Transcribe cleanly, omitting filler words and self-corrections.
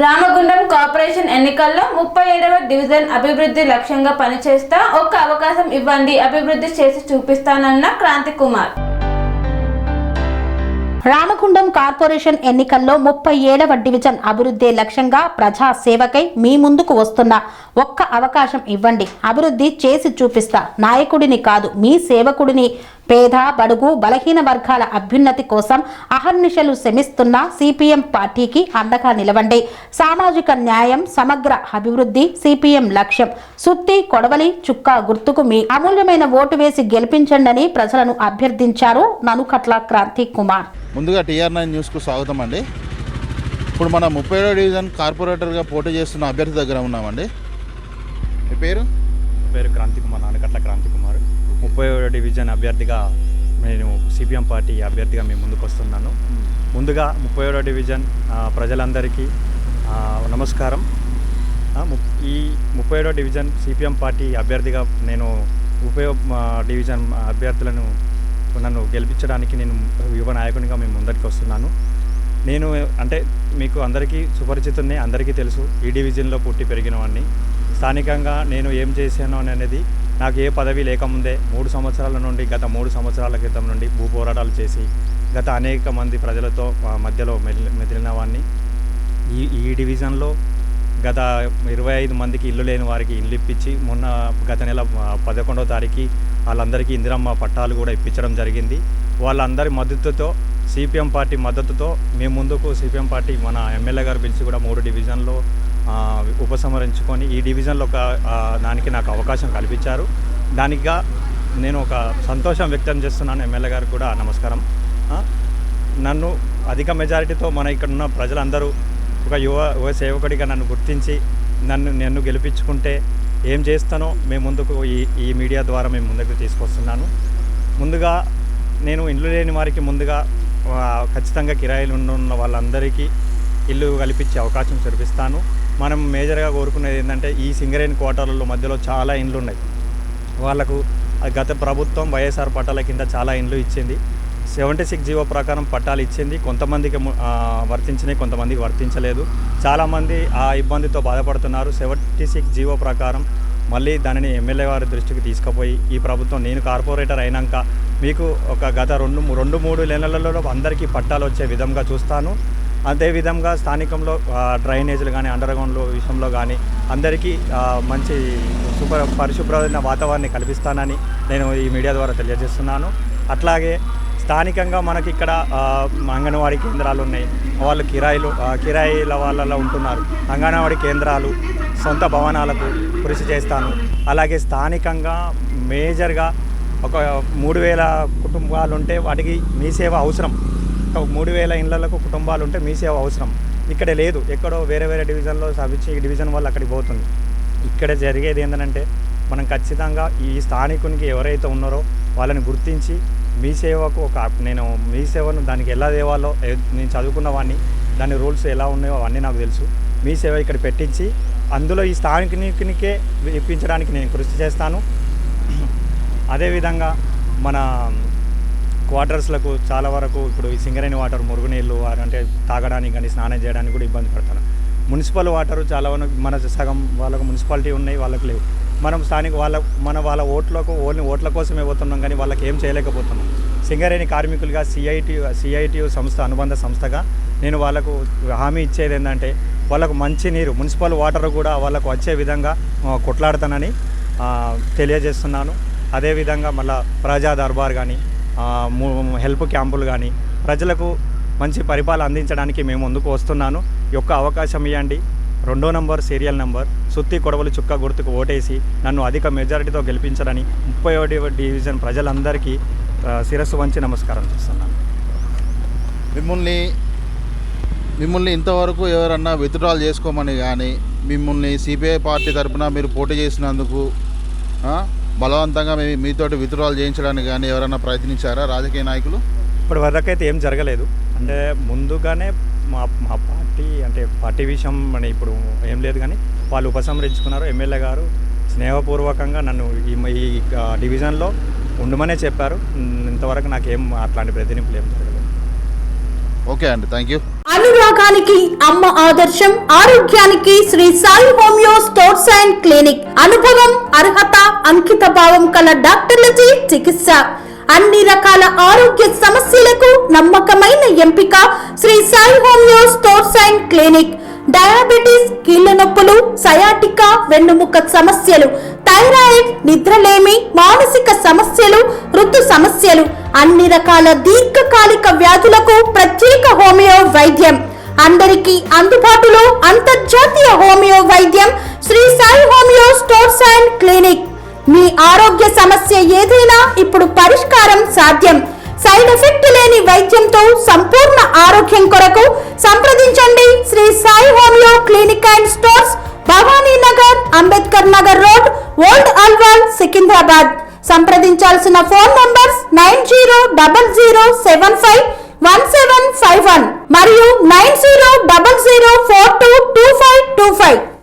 Ramagundam corporation ఎన్నికల్లో 37వ division అభివృద్ధి లక్ష్యంగా పనిచేస్తా ఒక్క అవకాశం ఇవ్వండి, అభివృద్ధి చేసి చూపిస్తానన్న క్రాంతి కుమార్. రామగుండం కార్పొరేషన్ ఎన్నికల్లో 37వ డివిజన్ అభివృద్ధి లక్ష్యంగా ప్రజా సేవకై మీ ముందుకు వస్తున్న ఒక్క అవకాశం ఇవ్వండి, అభివృద్ధి చేసి చూపిస్తా. నాయకుడిని కాదు, మీ సేవకుడిని. పేద బడుగు బలహీన వర్గాల అభ్యున్నతి కోసం అహర్నిశలు శ్రమిస్తున్న సిపిఎం పార్టీకి అండగా నిలవండి. సామాజిక న్యాయం, సమగ్ర అభివృద్ధి సిపిఎం లక్ష్యం. సుత్తి కొడవలి చుక్క గుర్తుకు మీ అమూల్యమైన ఓటు వేసి గెలిపించండి ప్రజలను అభ్యర్థించారు ననుకట్ల క్రాంతి కుమార్. ముందుగా TR9 న్యూస్కు స్వాగతం అండి. ఇప్పుడు మన 37వ డివిజన్ కార్పొరేటర్గా పోటీ చేస్తున్న అభ్యర్థి దగ్గర ఉన్నామండి. మీ పేరు? క్రాంతి కుమార్, నానకట్ల క్రాంతి కుమార్. 37వ డివిజన్ అభ్యర్థిగా నేను సిపిఎం పార్టీ అభ్యర్థిగా మేము ముందుకు వస్తున్నాను. ముందుగా 37వ డివిజన్ ప్రజలందరికీ నమస్కారం. ఈ 37వ డివిజన్ సిపిఎం పార్టీ అభ్యర్థిగా నేను డివిజన్ అభ్యర్థులను నన్ను గెలిపించడానికి నేను యువ నాయకునిగా మేము ముందరికి వస్తున్నాను. నేను అంటే మీకు అందరికీ సుపరిచితున్నే, అందరికీ తెలుసు. ఈ డివిజన్లో పుట్టి పెరిగిన వాడిని. స్థానికంగా నేను ఏం చేశాను అనేది నాకు ఏ పదవి లేకముందే 3 సంవత్సరాల నుండి గత 3 సంవత్సరాల క్రితం నుండి భూ పోరాటాలు చేసి గత అనేక మంది ప్రజలతో మధ్యలో మెదిలిన వాడిని. ఈ డివిజన్లో గత 25 మందికి ఇల్లు లేని వారికి ఇల్లు ఇప్పించి మొన్న గత నెల 11వ తారీఖు వాళ్ళందరికీ ఇందిరమ్మ పట్టాలు కూడా ఇప్పించడం జరిగింది. వాళ్ళందరి మద్దతుతో సిపిఎం పార్టీ మద్దతుతో మేము ముందుకు సిపిఎం పార్టీ మన ఎమ్మెల్యే గారు పిలిచి కూడా 3 డివిజన్లో ఉపసంహరించుకొని ఈ డివిజన్లో దానికి నాకు అవకాశం కల్పించారు. దానిగా నేను ఒక సంతోషం వ్యక్తం చేస్తున్నాను. ఎమ్మెల్యే గారికి కూడా నమస్కారం. నన్ను అధిక మెజారిటీతో మన ఇక్కడ ఉన్న ప్రజలందరూ ఒక యువ సేవకుడిగా నన్ను గుర్తించి నన్ను గెలిపించుకుంటే ఏం చేస్తానో మేము ముందుకు ఈ మీడియా ద్వారా మేము ముందుకు తీసుకొస్తున్నాను. ముందుగా నేను ఇల్లు లేని వారికి ముందుగా ఖచ్చితంగా కిరాయిలు ఉన్న వాళ్ళందరికీ ఇల్లు కల్పించే అవకాశం చూపిస్తాను. మనం మేజర్గా కోరుకునేది ఏంటంటే ఈ సింగరేణి క్వార్టర్ల మధ్యలో చాలా ఇండ్లు ఉన్నాయి. వాళ్ళకు గత ప్రభుత్వం వైఎస్ఆర్ పట్టాల కింద చాలా ఇండ్లు ఇచ్చింది. 76 జీవో ప్రకారం పట్టాలు ఇచ్చింది. కొంతమందికి వర్తించినాయి, కొంతమందికి వర్తించలేదు. చాలామంది ఆ ఇబ్బందితో బాధపడుతున్నారు. 76 జీవో ప్రకారం మళ్ళీ దానిని ఎమ్మెల్యే వారి దృష్టికి తీసుకుపోయి ఈ ప్రభుత్వం నేను కార్పొరేటర్ అయినాక మీకు ఒక గత 2-3 నెలలలో అందరికీ పట్టాలు వచ్చే విధంగా చూస్తాను. అదేవిధంగా స్థానికంలో డ్రైనేజీలు కానీ అండర్గ్రౌండ్లో విషయంలో కానీ అందరికీ మంచి పరిశుభ్రమైన వాతావరణాన్ని కల్పిస్తానని నేను ఈ మీడియా ద్వారా తెలియజేస్తున్నాను. అట్లాగే స్థానికంగా మనకి ఇక్కడ అంగన్వాడీ కేంద్రాలు ఉన్నాయి. వాళ్ళు కిరాయిల వాళ్ళలో ఉంటున్నారు. అంగన్వాడీ కేంద్రాలు, సొంత భవనాలకు కృషి చేస్తాను. అలాగే స్థానికంగా మేజర్గా ఒక 3000 కుటుంబాలు ఉంటే వాటికి మీ సేవ అవసరం. 3000 ఇళ్లకు కుటుంబాలు ఉంటే మీ సేవ అవసరం. ఇక్కడ లేదు, ఎక్కడో వేరే డివిజన్లో సవిచ్చి ఈ డివిజన్ వాళ్ళు అక్కడికి పోతుంది. ఇక్కడ జరిగేది ఏంటంటే మనం ఖచ్చితంగా ఈ స్థానికునికి ఎవరైతే ఉన్నారో వాళ్ళని గుర్తించి మీ సేవకు నేను మీ సేవను దానికి ఎలా తేవాలో నేను చదువుకున్న వాడిని, దాని రూల్స్ ఎలా ఉన్నాయో అవన్నీ నాకు తెలుసు. మీ సేవ ఇక్కడ పెట్టించి అందులో ఈ స్థానికునికే ఇప్పించడానికి నేను కృషి చేస్తాను. అదేవిధంగా మన క్వార్టర్స్లకు చాలా వరకు ఇప్పుడు ఈ సింగరేణి వాటర్, మురుగునీళ్ళు అంటే తాగడానికి కానీ స్నానం చేయడానికి కూడా ఇబ్బంది పడతాను. మున్సిపల్ వాటర్ చాలా మన సగం వాళ్ళకు మున్సిపాలిటీ ఉన్నాయి, వాళ్ళకు లేవు. మనం స్థానిక వాళ్ళ ఓన్లీ ఓట్ల కోసమే పోతున్నాం కానీ వాళ్ళకి ఏం చేయలేకపోతున్నాం. సింగరేణి కార్మికులుగా సిఐటియు సంస్థ అనుబంధ సంస్థగా నేను వాళ్ళకు హామీ ఇచ్చేది ఏంటంటే వాళ్ళకు మంచి నీరు, మున్సిపల్ వాటర్ కూడా వాళ్ళకు వచ్చే విధంగా కొట్లాడతానని తెలియజేస్తున్నాను. అదేవిధంగా మళ్ళీ ప్రజా దర్బార్ కానీ హెల్ప్ క్యాంపులు కానీ ప్రజలకు మంచి పరిపాలన అందించడానికి మేము ముందుకు వస్తున్నాను. ఈ యొక్క అవకాశం ఇవ్వండి. 2వ నంబర్ సీరియల్ నంబర్ సుత్తి కొడవలి చుక్క గుర్తుకు ఓటేసి నన్ను అధిక మెజారిటీతో గెలిపించడని 37వ డివిజన్ ప్రజలందరికీ శిరస్సు వంచి నమస్కారం చేస్తున్నాను. మిమ్మల్ని ఇంతవరకు ఎవరన్నా విత్డ్రాల్ చేసుకోమని కానీ మిమ్మల్ని సిపిఐ పార్టీ తరఫున మీరు పోటీ చేసినందుకు బలవంతంగా మీతోటి విత్డ్రాల్ చేయించడానికి కానీ ఎవరైనా ప్రయత్నించారా రాజకీయ నాయకులు? ఇప్పటి వరకైతే ఏం జరగలేదు. అంటే ముందుగానే మా పార్టీ విషయం ఇప్పుడు ఏం లేదు కానీ వాళ్ళు ఉపసంహరించుకున్నారు. ఎమ్మెల్యే గారు స్నేహపూర్వకంగా నన్ను ఈ డివిజన్లో ఉండమనే చెప్పారు. ఇంతవరకు నాకేం అట్లాంటి ప్రతినిధులు ఏం జరగలేదు. ఓకే అండి, థ్యాంక్ యూ. అనురాగానికి అమ్మ ఆదర్శం, ఆరోగ్యానికి Shri Sai homeo stores and clinic. అనుభవం, అర్హత, అంకిత భావం కల డాక్టర్లచే చికిత్స. అన్ని రకాల ఆరోగ్య సమస్యలకు నమ్మకమైన ఎంపిక Shri Sai homeo stores and clinic. Diabetes, కీళ్ల నొప్పులు, సయాటికా, వెన్నుముక సమస్యలు, థైరాయిడ్, నిద్రలేమి, మానసిక సమస్యలు, ఋతు సమస్యలు, అన్ని రకాల దీర్ఘకాలిక వ్యాధులకు ప్రత్యేక హోమియో వైద్యం. అందరికీ అందుబాటులో అంతర్జాతీయ హోమియో వైద్యం Shri Sai homeo stores and clinic. మీ ఆరోగ్య సమస్య ఏదైనా ఇప్పుడు పరిష్కారం సాధ్యం. సైడ్ ఎఫెక్ట్ లేని వైద్యంతో సంపూర్ణ ఆరోగ్యం కొరకు సంప్రదించండి Shri Sai homeo clinic and stores, Bhavani Nagar, Ambedkar Nagar road, old Alwal, Secunderabad. సంప్రదించాల్సిన ఫోన్ నంబర్స్ 9000751751 మరియు 9000422525.